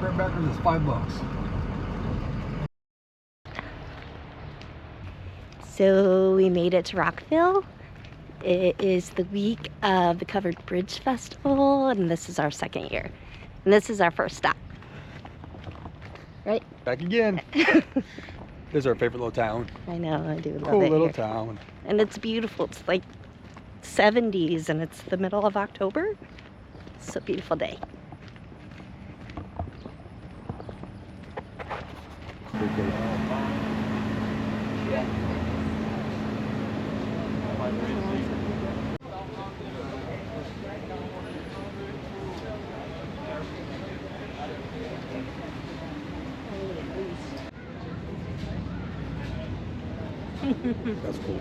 backwards is $5. So we made it to Rockville. It is the week of the Covered Bridge Festival, and this is our second year. And this is our first stop. Right? Back again. This is our favorite little town. I know, I do love Cool it little here. town. And it's beautiful. It's like 70s and it's the middle of October. It's a beautiful day. That's cool.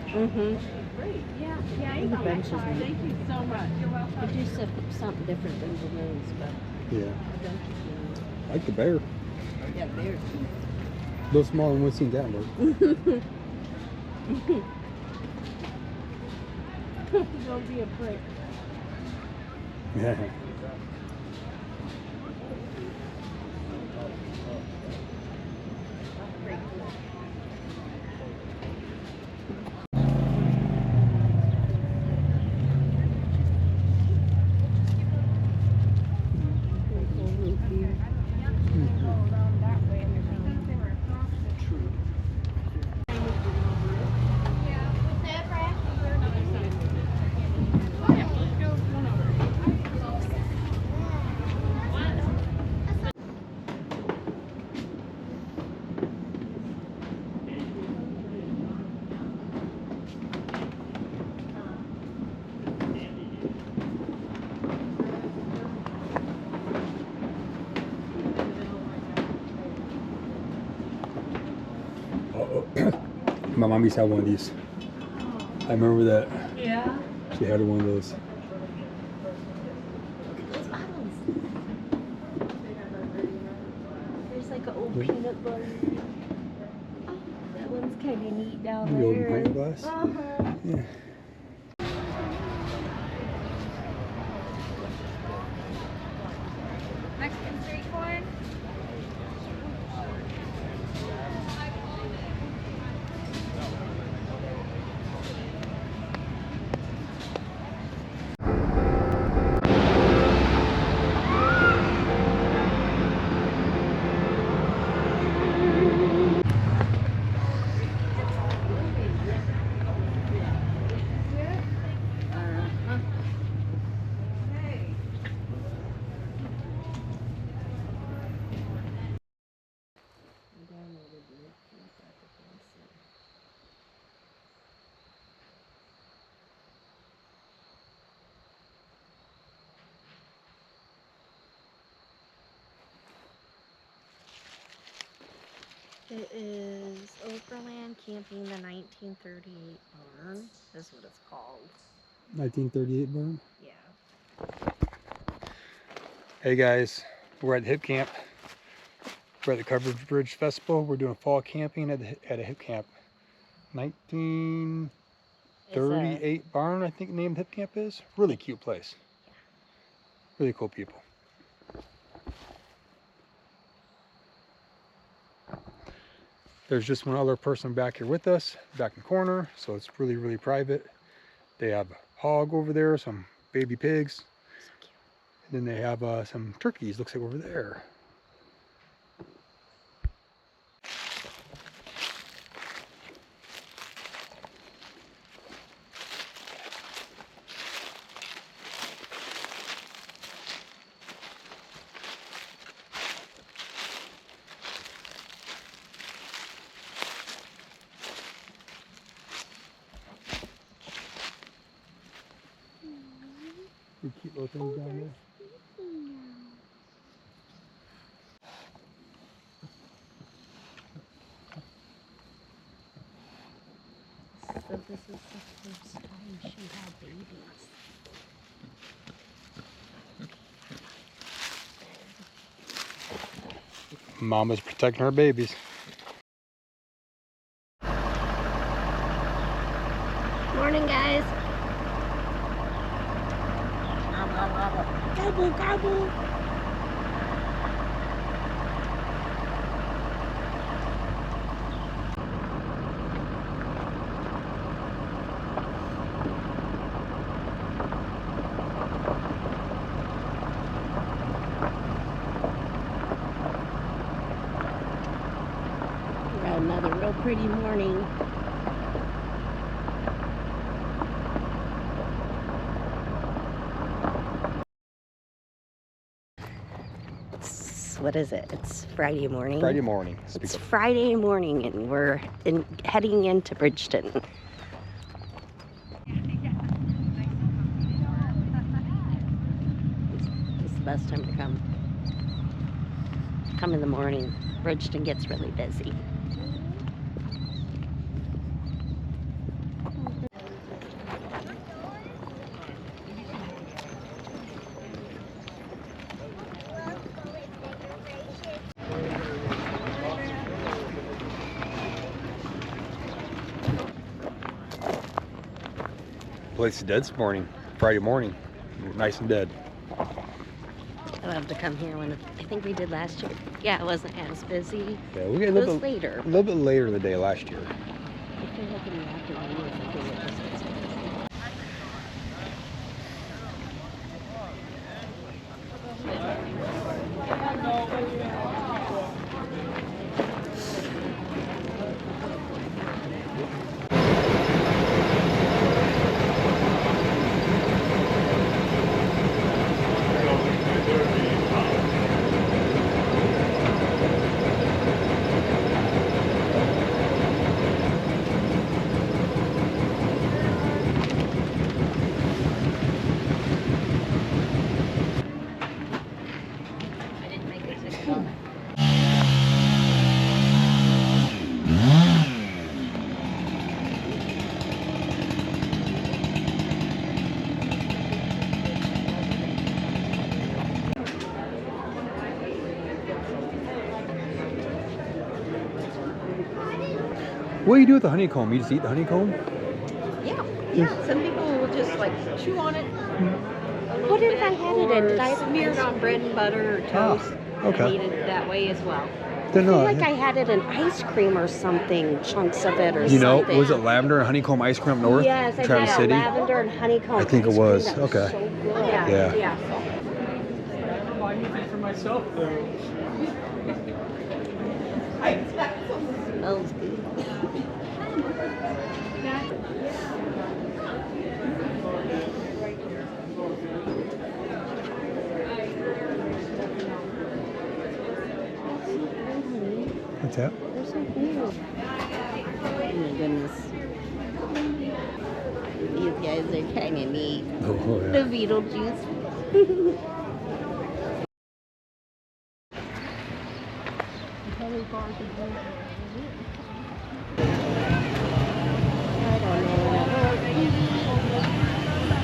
Great. Yeah, the benches. Thank you so much. You're welcome. We do something different than balloons, but Yeah. I like the bear. Yeah, bears. A little smaller than we've seen down there. Don't be a prick. Yeah. My mom used to have one of these. I remember that. Yeah. She had one of those. those bottles. There's like an old peanut butter. Oh, that one's kind of neat down The old there. pint glass. Uh-huh. Yeah. Mexican street corn. It is Overland Camping, the 1938 barn, is what it's called. 1938 barn. Yeah. Hey guys, we're at Hip Camp. We're at the Covered Bridge Festival. We're doing fall camping at a Hip Camp. 1938 barn, I think the name of Hip Camp is. Really cute place. Really cool people. There's just one other person back here with us, back in the corner, so it's really, really private. They have a hog over there, some baby pigs, and then they have some turkeys, looks like over there. Pretty cute little things down there. So this is the first time she had babies. Mama's protecting her babies. Morning, guys. Gobble, gobble. pretty morning. What is it? It's Friday morning. Friday morning. It's Friday morning, and we're heading into Bridgeton. It's the best time to come. Come in the morning. Bridgeton gets really busy. Place is dead this morning. Friday morning. Nice and dead. I love to come here when I think we did last year. Yeah, it wasn't as busy. Yeah, we get It was later. a little bit later in the day last year. I feel like in the afternoon, I think it just gets busy. What do you do with the honeycomb? You just eat the honeycomb? Yeah. Some people will just like chew on it. What if I had it in? Did I smear it on bread and butter or toast? okay. And eat it that way as well. I feel like I had it in ice cream or something, chunks of it or You know, something. was it lavender and honeycomb ice cream up north? Yes, I Traverse had City? lavender and honeycomb. I think it ice was. cream. That Okay. so good. Yeah. Buy anything for myself though. Smells good. What's that? They're so cool. Oh my goodness. These guys are kind of neat. Oh, The yeah. Beetlejuice. I don't know.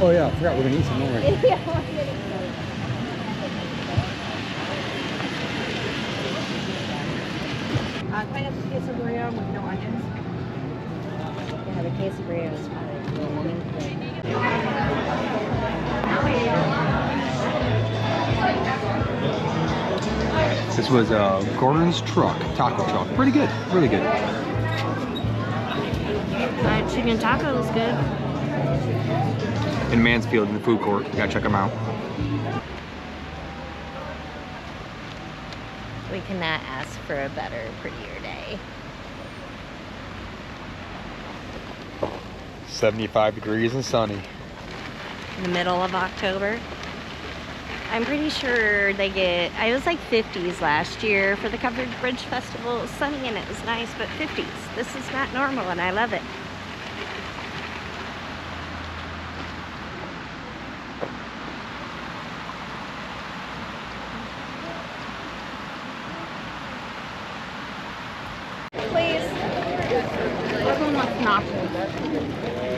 Oh, yeah. I forgot we're going to eat some more. Can I have some quesadilla with no onions? Yeah, the quesadilla is fine. This was Gordon's taco truck. Pretty good. Really good. Chicken taco is good. In Mansfield in the food court. You gotta check them out. We cannot ask for a better, prettier day. 75 degrees and sunny. In the middle of October. I'm pretty sure they get, I was like 50s last year for the Covered Bridge Festival. It was sunny and it was nice, but 50s. This is not normal and I love it. Please. Everyone wants nachos.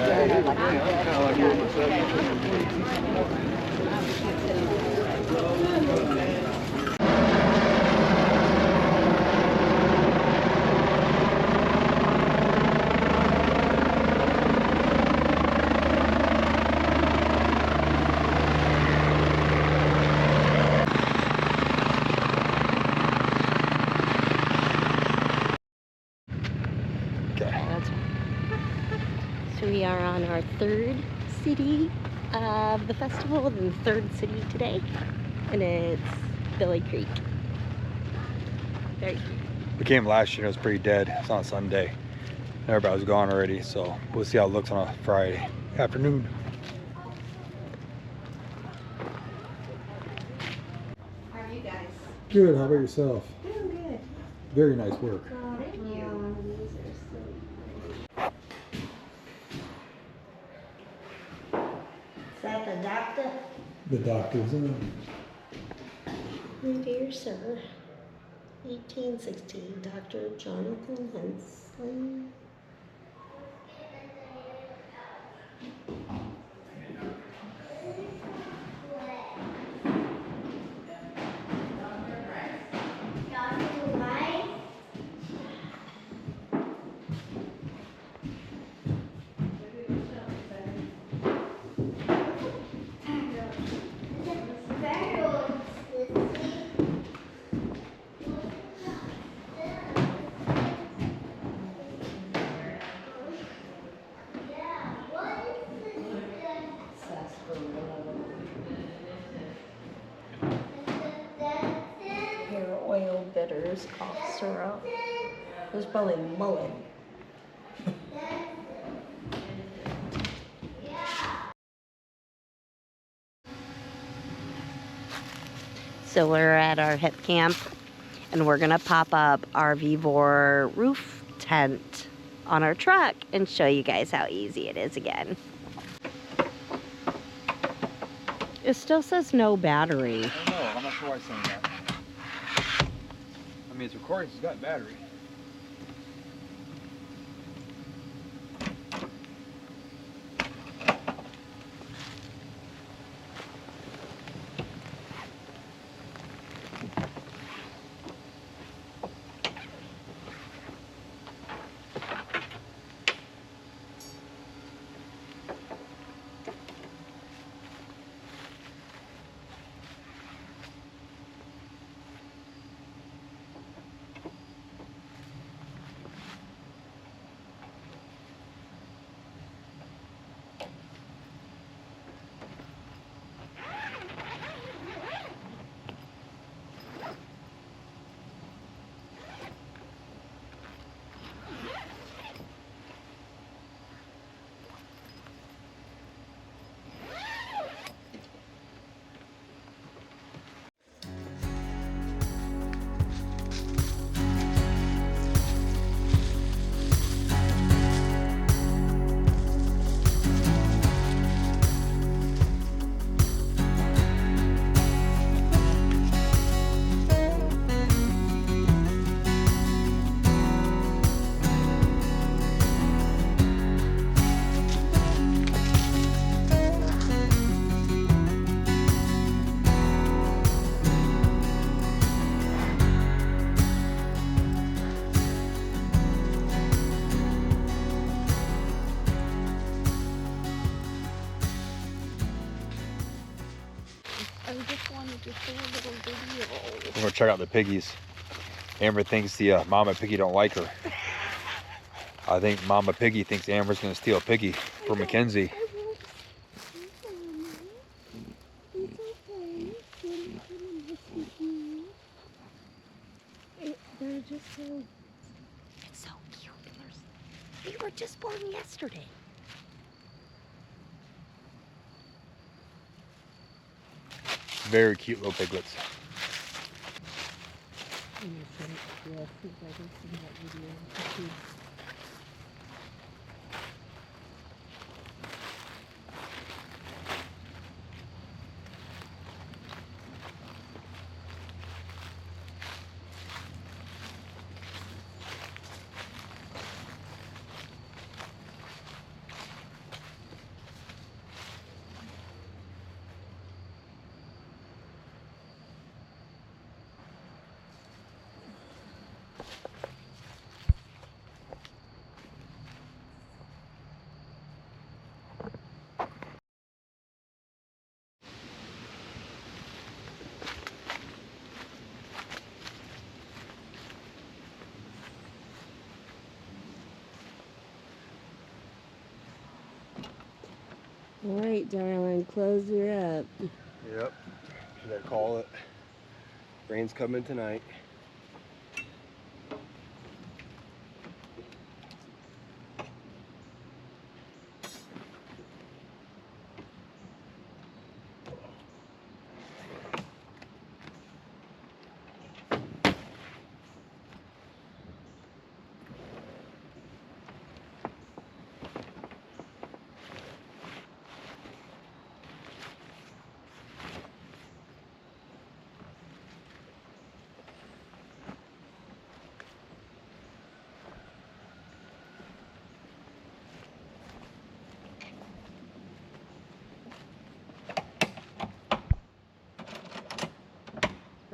So we are on our third city of the festival, the third city today, and it's Billy Creek. Very cute. We came last year. It was pretty dead. It's on Sunday. Everybody was gone already, so we'll see how it looks on a Friday afternoon. How are you guys? Good. How about yourself? Doing good. Very nice work. Thank you. Is that the doctor? The doctor's in. My dear sir, 1816, Dr. Jonathan Hensley. Hair oil, bitters, cough syrup. There's probably mullet. So we're at our hip camp and we're gonna pop up our Vivor roof tent on our truck and show you guys how easy it is again. It still says no battery. I don't know. I'm not sure why it's saying that. I mean, it's recording, so it's got battery. We're gonna check out the piggies. Amber thinks the mama piggy don't like her. I think Mama Piggy thinks Amber's gonna steal a piggy from Mackenzie. They're just so, it's so cute. They were just born yesterday. Very cute little piglets. All right, darling, close her up. Yep. Should I call it? Rain's coming tonight.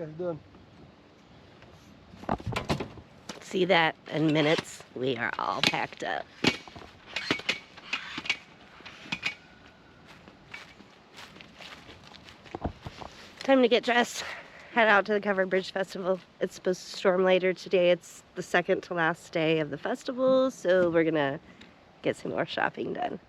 guys doing? See that in minutes. We are all packed up. Time to get dressed. Head out to the Covered Bridge Festival. It's supposed to storm later today. It's the second to last day of the festival, so we're gonna get some more shopping done.